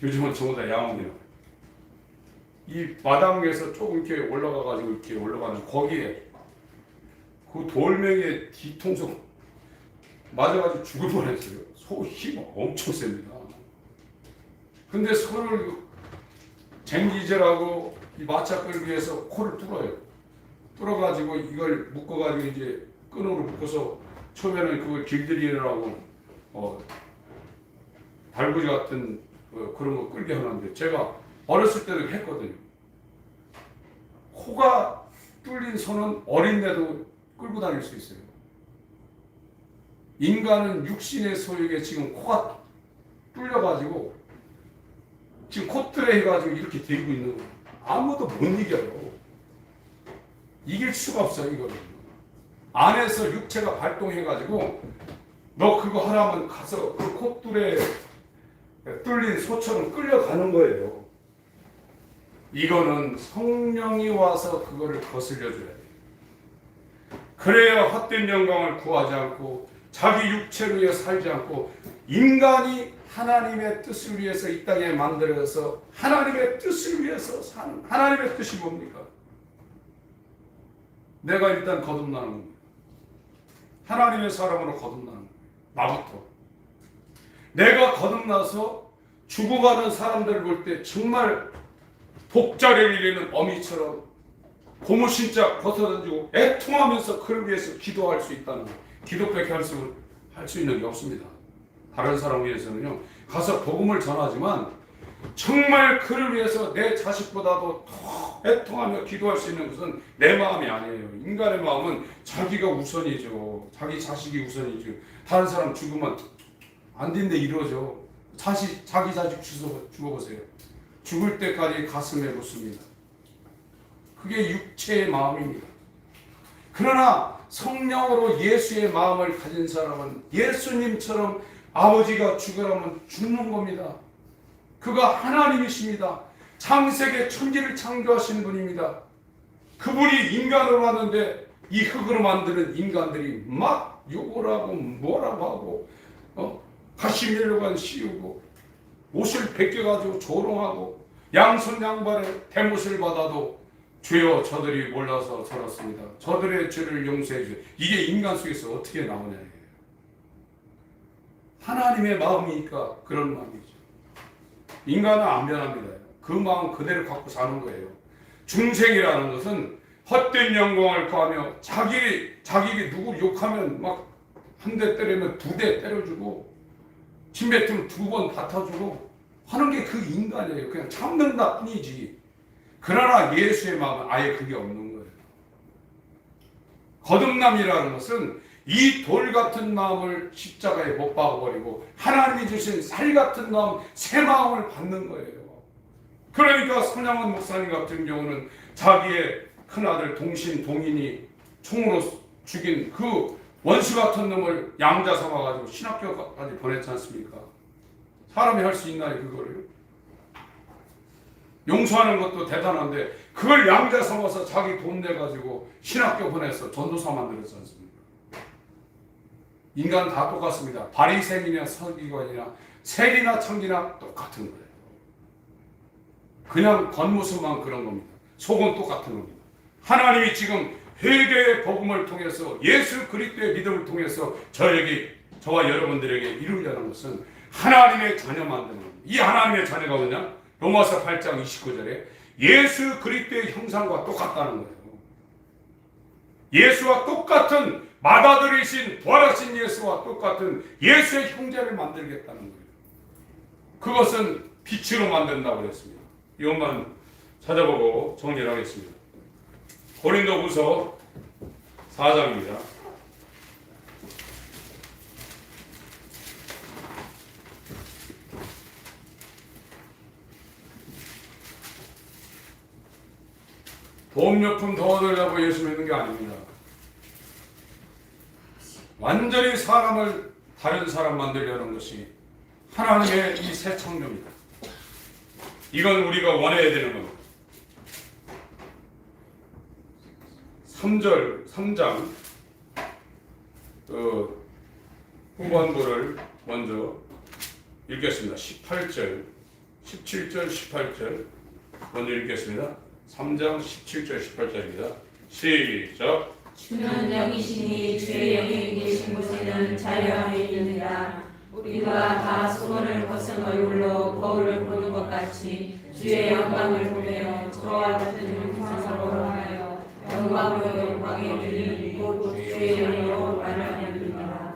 요즘은 전부 다 양옥이라고. 이 마당에서 조금 이렇게 올라가가지고 이렇게 올라가는 거기에 그 돌멩이에 뒤통수 맞아가지고 죽을 뻔했어요. 소 힘이 엄청 셉니다. 근데 소를 쟁기질하고 이 마차 끌기 위해서 코를 뚫어요. 뚫어가지고 이걸 묶어가지고 이제 끈으로 묶어서 처음에는 그걸 길들이라고 달구지 같은 그런 거 끌게 하는데 제가 어렸을 때도 했거든요. 코가 뚫린 소는 어린데도 끌고 다닐 수 있어요. 인간은 육신의 소욕에 지금 코가 뚫려가지고 지금 콧들에 해가지고 이렇게 들고 있는 거예요. 아무도 못 이겨요. 이길 수가 없어요. 이거는 안에서 육체가 발동해가지고 너 그거 하라면 가서 그 콧줄에 뚫린 소처럼 끌려가는 거예요. 이거는 성령이 와서 그거를 거슬려 줘야 돼요. 그래야 헛된 영광을 구하지 않고 자기 육체를 위해 살지 않고 인간이 하나님의 뜻을 위해서 이 땅에 만들어서 하나님의 뜻을 위해서 사는 하나님의 뜻이 뭡니까? 내가 일단 거듭나는 겁니다. 하나님의 사람으로 거듭나는 겁니다. 나부터. 내가 거듭나서 죽어가는 사람들을 볼 때 정말 독자를 이기는 어미처럼 고무신짝 벗어던지고 애통하면서 그를 위해서 기도할 수 있다는 거예요. 기도밖에 할 수 있는 게 없습니다. 다른 사람 위해서는요. 가서 복음을 전하지만 정말 그를 위해서 내 자식보다도 더 애통하며 기도할 수 있는 것은 내 마음이 아니에요. 인간의 마음은 자기가 우선이죠. 자기 자식이 우선이죠. 다른 사람 죽으면 안 된대 이러죠. 자기 자식 죽어보세요. 죽을 때까지 가슴에 묻습니다. 그게 육체의 마음입니다. 그러나 성령으로 예수의 마음을 가진 사람은 예수님처럼 아버지가 죽으라면 죽는 겁니다. 그가 하나님이십니다. 창세계 천지를 창조하신 분입니다. 그분이 인간으로 왔는데 이 흙으로 만드는 인간들이 막 욕을 하고 뭐라고 하고 가시멜로만 씌우고 옷을 벗겨가지고 조롱하고 양손 양발에 대못을 받아도 주여 저들이 몰라서 저렇습니다. 저들의 죄를 용서해 주세요. 이게 인간 속에서 어떻게 나오냐 이게요. 하나님의 마음이니까 그런 마음이죠. 인간은 안 변합니다. 그 마음 그대로 갖고 사는 거예요. 중생이라는 것은 헛된 영광을 구하며 자기에게 누구 욕하면 막 한 대 때리면 2대 때려주고 침뱉으면 2번 뱉어주고 하는 게 그 인간이에요. 그냥 참는다 뿐이지. 그러나 예수의 마음은 아예 그게 없는 거예요. 거듭남이라는 것은 이 돌 같은 마음을 십자가에 못 박아버리고 하나님이 주신 살 같은 마음, 새 마음을 받는 거예요. 그러니까 손양원 목사님 같은 경우는 자기의 큰아들 동신동인이 총으로 죽인 그 원수 같은 놈을 양자 삼아가지고 신학교까지 보냈지 않습니까? 사람이 할 수 있나요 그거를? 용서하는 것도 대단한데 그걸 양자 삼아서 자기 돈 내가지고 신학교 보내서 전도사 만들었지 않습니까? 인간 다 똑같습니다. 바리새인이나 서기관이나 세리나 청기나 똑같은 거예요. 그냥 겉모습만 그런 겁니다. 속은 똑같은 겁니다. 하나님이 지금 회개의 복음을 통해서 예수 그리스도의 믿음을 통해서 저와 여러분들에게 이루려는 것은 하나님의 자녀 만드는 겁니다. 이 하나님의 자녀가 뭐냐? 로마서 8장 29절에 예수 그리스도의 형상과 똑같다는 거예요. 예수와 똑같은 맏아들이신 부활하신 예수와 똑같은 예수의 형제를 만들겠다는 거예요. 그것은 빛으로 만든다고 그랬습니다. 이것만 찾아보고 정리를 하겠습니다. 고린도후서 4장입니다. 보험료품 더 얻으려고 예수 믿는 게 아닙니다. 완전히 사람을 다른 사람 만들려는 것이 하나님의 이 새 창조입니다. 이건 우리가 원해야 되는 겁니다. 3장 후반부를 먼저 읽겠습니다. 18절, 17절, 18절 먼저 읽겠습니다. 3장 17절, 18절입니다. 시작. 주는 영이시니 주의 영이 계신 곳에는 자유함이 있느니라. 우리가 다 소원을 벗은 얼굴로 거울을 보는 것 같이 주의 영광을 보며 저와 같은 형상으로 하여 영광으로 영광에 이르니 곧 주의 영으로 말하느니라.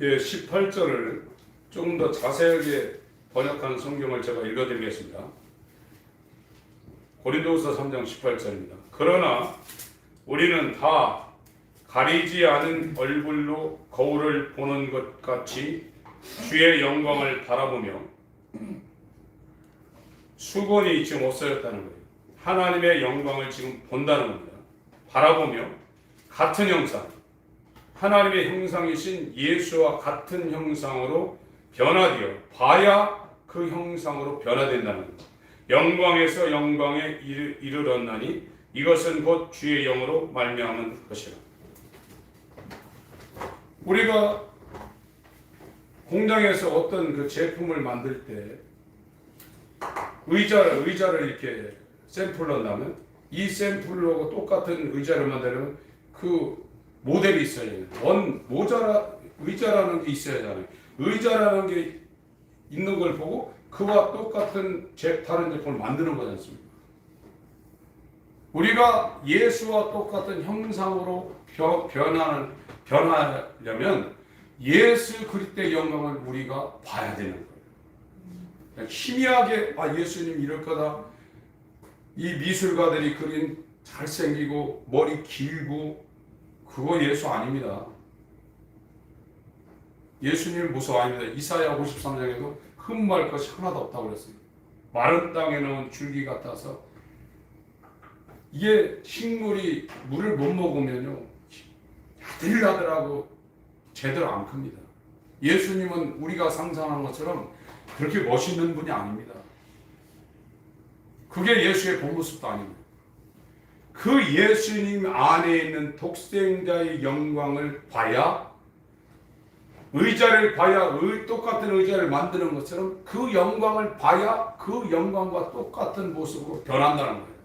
예, 18절을 조금 더 자세하게 번역하는 성경을 제가 읽어드리겠습니다. 고린도후서 3장 18절입니다. 그러나 우리는 다 가리지 않은 얼굴로 거울을 보는 것 같이 주의 영광을 바라보며 수건이 지금 없어졌다는 거예요. 하나님의 영광을 지금 본다는 겁니다. 바라보며 같은 형상, 하나님의 형상이신 예수와 같은 형상으로 변화되어 봐야 그 형상으로 변화된다는 겁니다. 영광에서 영광에 이르렀나니 이것은 곧 주의 영으로 말미암은 것이라. 우리가 공장에서 어떤 그 제품을 만들 때 의자를 이렇게 샘플로 한다면 이 샘플로 똑같은 의자를 만들려면 그 모델이 있어야 돼요. 의자라는 게 있어야 하잖아요. 의자라는 게 있는 걸 보고 그와 똑같은 다른 제품을 만드는 거지 않습니까? 우리가 예수와 똑같은 형상으로 변하려면 예수 그리스도의 영광을 우리가 봐야 되는 거예요. 희미하게 예수님 이럴 거다. 이 미술가들이 그린 잘생기고 머리 길고 그거 예수 아닙니다. 예수님 모습 아닙니다. 이사야 53장에도 흠말 것이 하나도 없다고 그랬어요. 마른 땅에 넣은 줄기 같아서 이게 식물이 물을 못 먹으면요 야들야들하고 제대로 안 큽니다. 예수님은 우리가 상상하는 것처럼 그렇게 멋있는 분이 아닙니다. 그게 예수의 본 모습도 아닙니다. 그 예수님 안에 있는 독생자의 영광을 봐야 의자를 봐야 똑같은 의자를 만드는 것처럼 그 영광을 봐야 그 영광과 똑같은 모습으로 변한다는 거예요.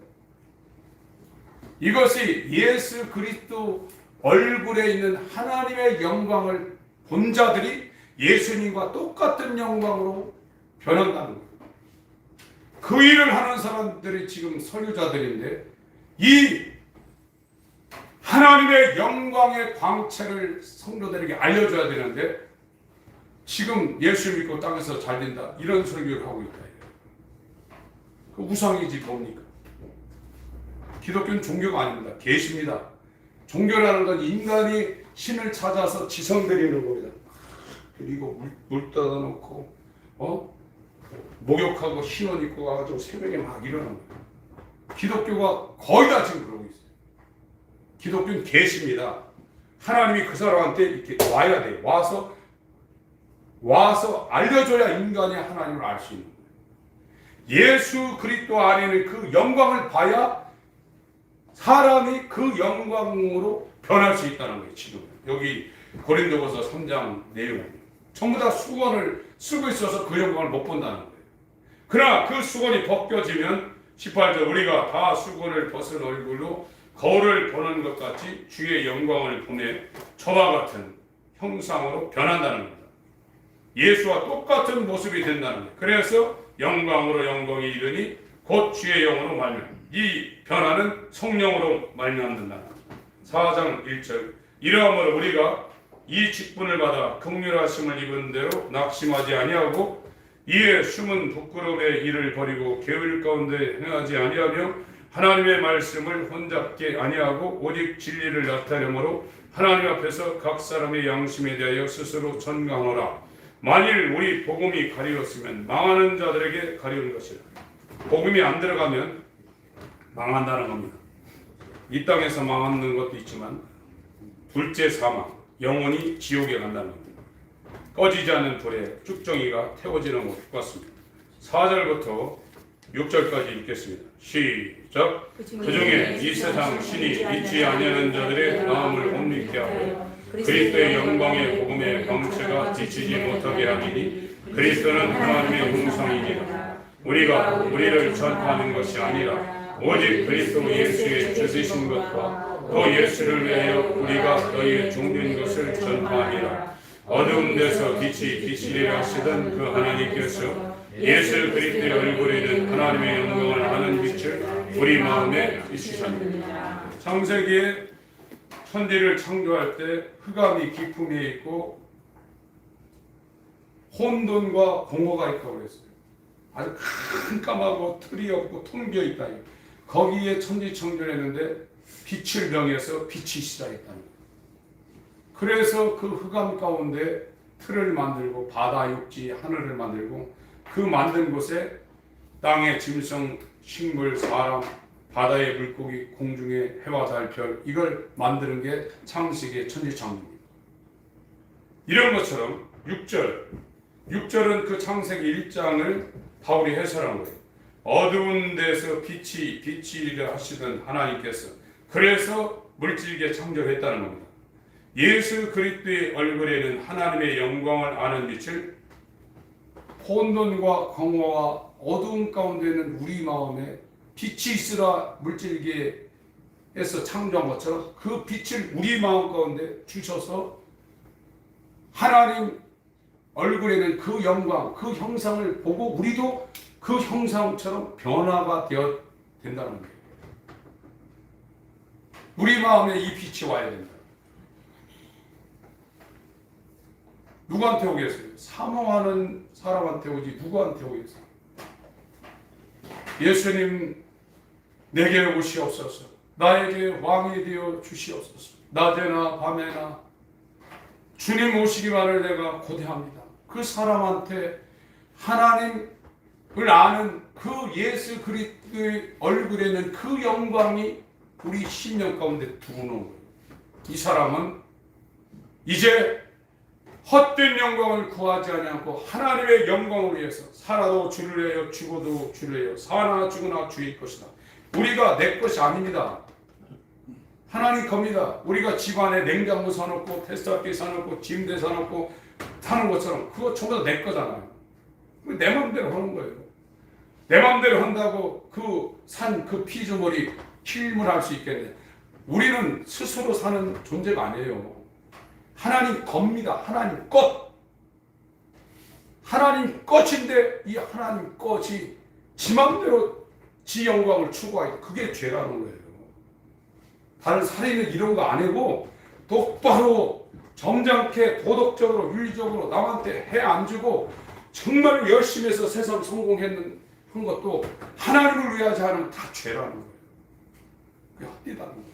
이것이 예수 그리스도 얼굴에 있는 하나님의 영광을 본 자들이 예수님과 똑같은 영광으로 변한다는 거예요. 그 일을 하는 사람들이 지금 설교자들인데, 이 하나님의 영광의 광채를 성도들에게 알려줘야 되는데 지금 예수 믿고 땅에서 잘 된다 이런 설교를 하고 있다. 그 우상이지 뭡니까? 기독교는 종교가 아닙니다. 계시입니다. 종교라는 건 인간이 신을 찾아서 지성드리는 겁니다. 그리고 물 떠다 놓고 목욕하고 신혼 입고 가가지고 새벽에 막 일어나는 거예요. 기독교가 거의 다 지금 그러고 있어요. 기독교는 계시입니다. 하나님이 그 사람한테 이렇게 와야 돼. 와서 알려줘야 인간이 하나님을 알 수 있는 거예요. 예수 그리스도 안에는 그 영광을 봐야 사람이 그 영광으로 변할 수 있다는 거예요. 지금 여기 고린도후서 3장 내용은 전부 다 수건을 쓰고 있어서 그 영광을 못 본다는 거예요. 그러나 그 수건이 벗겨지면 18절 우리가 다 수건을 벗은 얼굴로 거울을 보는 것 같이 주의 영광을 보내 저와 같은 형상으로 변한다는 겁니다. 예수와 똑같은 모습이 된다는 거예요. 그래서 영광으로 영광이 이르니 곧 주의 영으로 말미암아 이 변화는 성령으로 말미암는다. 4장 1절 이러함으로 우리가 이 직분을 받아 긍휼하심을 입은 대로 낙심하지 아니하고 이에 숨은 부끄러움의 일을 버리고 계율 가운데 행하지 아니하며 하나님의 말씀을 혼잡게 아니하고 오직 진리를 나타내므로 하나님 앞에서 각 사람의 양심에 대하여 스스로 전강하노라. 만일 우리 복음이 가리웠으면 망하는 자들에게 가리운 것이라. 복음이 안 들어가면 망한다는 겁니다. 이 땅에서 망하는 것도 있지만 둘째 사망, 영원히 지옥에 간다는 겁니다. 꺼지지 않는 불에 쭉정이가 태워지는 것 같습니다. 4절부터 6절까지 읽겠습니다. 시작. 그 중에 이 세상 신이 믿지 아니하는 자들의 마음을 혼미케 하고 그리스도의 영광의 복음의 광채가 비치지 못하게 하리니 그리스도는 하나님의 형상이니라. 우리가 우리를 전파하는 것이 아니라 오직 그리스도 예수의 주되신 것과 또 예수를 위하여 우리가 너희의 종된 것을 전파하니라. 어두운 데서 빛이 비치리라 하시던 그 하나님께서 예수 그리스도의 얼굴에 있는 하나님의 영광을 아는 빛을 우리 마음에 비추셨느니라. 창세기에 천지를 창조할 때 흑암이 깊음에 있고 혼돈과 공허가 있다고 그랬어요. 아주 깜깜하고 틀이 없고 텅비어 있다. 거기에 천지 창조를 했는데 빛을 명해서 빛이 시작했다는 거예요. 그래서 그 흑암 가운데 틀을 만들고 바다 육지 하늘을 만들고 그 만든 곳에 땅의 짐승, 식물, 사람, 바다의 물고기, 공중의 해와 달, 별 이걸 만드는 게 창세기의 천지창조입니다. 이런 것처럼 6절은 그 창세기 1장을 바울이 해설한 거예요. 어두운 데서 빛이리라 하시던 하나님께서 그래서 물질계 창조했다는 겁니다. 예수 그리스도의 얼굴에는 하나님의 영광을 아는 빛을 혼돈과 공허와 어두운 가운데는 우리 마음에 빛이 있으라 물질계에서 창조한 것처럼 그 빛을 우리 마음 가운데 주셔서 하나님 얼굴에는 그 영광, 그 형상을 보고 우리도 그 형상처럼 변화가 되어 된다는 거예요. 우리 마음에 이 빛이 와야 된다. 누구한테 오겠어요? 사모하는 사람한테 오지 누구한테 오겠어요? 예수님 내게 오시옵소서. 나에게 왕이 되어 주시옵소서. 낮에나 밤에나 주님 오시기만을 내가 고대합니다. 그 사람한테 하나님을 아는 그 예수 그리스도의 얼굴에는 그 영광이 우리 심령 가운데 들어오는 거예요. 이 사람은 이제 헛된 영광을 구하지 아니하고 하나님의 영광을 위해서 살아도 주를 위하여 죽어도 주를 위하여 사나 죽으나 주의 것이다. 우리가 내 것이 아닙니다. 하나님 겁니다. 우리가 집안에 냉장고 사놓고 테스타키 사놓고 침대 사놓고 사는 것처럼 그거 전부 다 내 거잖아요. 내 마음대로 하는 거예요. 내 마음대로 한다고 그 산 그 피조물이 hil물할 수 있겠네. 우리는 스스로 사는 존재가 아니에요. 하나님 겁니다. 하나님 것. 하나님 것인데 이 하나님 것이 지 마음대로 지 영광을 추구하기, 그게 죄라는 거예요. 다른 살인은 이런 거 안 하고 똑바로 점잖게 도덕적으로 윤리적으로 남한테 해 안 주고 정말 열심히 해서 세상 성공했는 한 것도 하나님을 위하지 않으면 다 죄라는 거예요. 그게 헛되다는 거예요.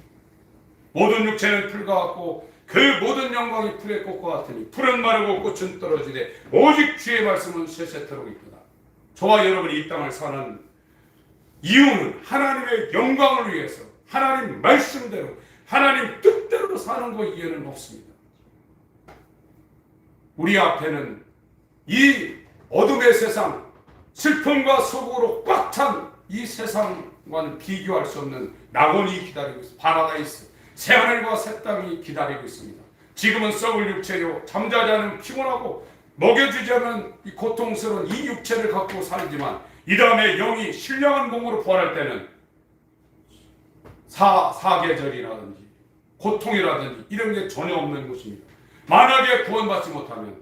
모든 육체는 풀과 같고 그 모든 영광이 풀의 꽃과 같으니 풀은 마르고 꽃은 떨어지되 오직 주의 말씀은 세세토록 있구나. 저와 여러분이 이 땅을 사는 이유는 하나님의 영광을 위해서 하나님 말씀대로 하나님 뜻대로 사는 거 이해는 없습니다. 우리 앞에는 이 어둠의 세상, 슬픔과 소고로 꽉 찬 이 세상과는 비교할 수 없는 낙원이 기다리고 있습니다. 파라다이스, 새하늘과 새 땅이 기다리고 있습니다. 지금은 썩을 육체요 잠자지 않으면 피곤하고 먹여주지 않은 이 고통스러운 이 육체를 갖고 살지만 이 다음에 영이 신령한 몸으로 부활할 때는 사계절이라든지 고통이라든지 이런 게 전혀 없는 것입니다. 만약에 구원받지 못하면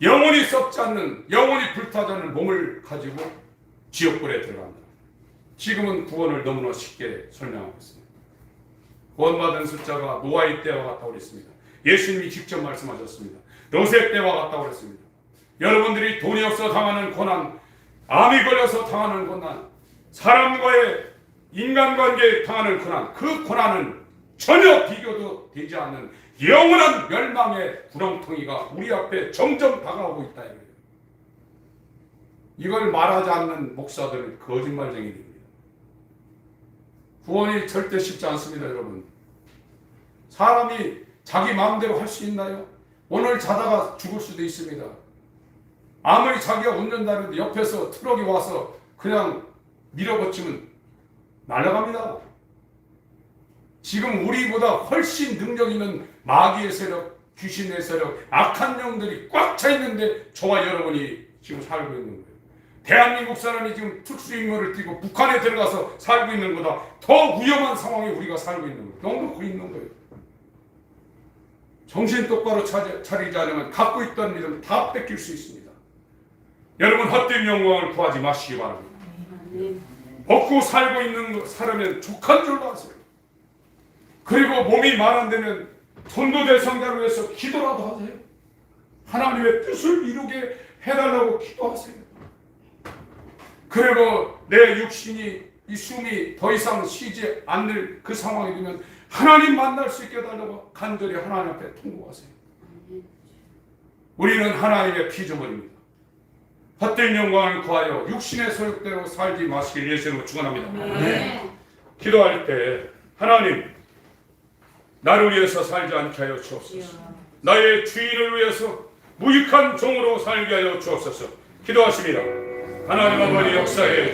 영원히 썩지 않는, 영원히 불타지 않는 몸을 가지고 지옥불에 들어간다. 지금은 구원을 너무나 쉽게 설명하고 있습니다. 구원받은 숫자가 노아의 때와 같다고 그랬습니다. 예수님이 직접 말씀하셨습니다. 요셉 때와 같다고 그랬습니다. 여러분들이 돈이 없어 당하는 고난, 암이 걸려서 당하는 고난, 사람과의 인간관계에 당하는 고난, 그 고난은 전혀 비교도 되지 않는 영원한 멸망의 구렁텅이가 우리 앞에 점점 다가오고 있다. 이걸 말하지 않는 목사들은 거짓말쟁이들입니다. 구원이 절대 쉽지 않습니다, 여러분. 사람이 자기 마음대로 할 수 있나요? 오늘 자다가 죽을 수도 있습니다. 아무리 자기가 운전다는데 옆에서 트럭이 와서 그냥 밀어붙이면 날아갑니다. 지금 우리보다 훨씬 능력 있는 마귀의 세력, 귀신의 세력, 악한 영들이 꽉 차 있는데 저와 여러분이 지금 살고 있는 거예요. 대한민국 사람이 지금 특수임무를 띠고 북한에 들어가서 살고 있는 것보다 더 위험한 상황에 우리가 살고 있는 거예요. 넉넉히 있는 거예요. 정신 똑바로 차리지 않으면 갖고 있던 믿음 다 뺏길 수 있습니다. 여러분 헛된 영광을 구하지 마시기 바랍니다. 먹고 살고 있는 사람은 족한 줄로 아세요. 그리고 몸이 말 안 되면 전도대상자를 위해서 기도라도 하세요. 하나님의 뜻을 이루게 해달라고 기도하세요. 그리고 내 육신이 이 숨이 더 이상 쉬지 않을 그 상황이 되면 하나님 만날 수 있게 해달라고 간절히 하나님 앞에 통곡하세요. 우리는 하나님의 피조물입니다. 헛된 영광을 구하여 육신의 소욕대로 살지 마시길 예수님으로 축원합니다. 네. 기도할 때 하나님 나를 위해서 살지 않게 하여 주옵소서. 나의 주인을 위해서 무익한 종으로 살게 하여 주옵소서. 기도하십니다. 하나님 아버지 역사에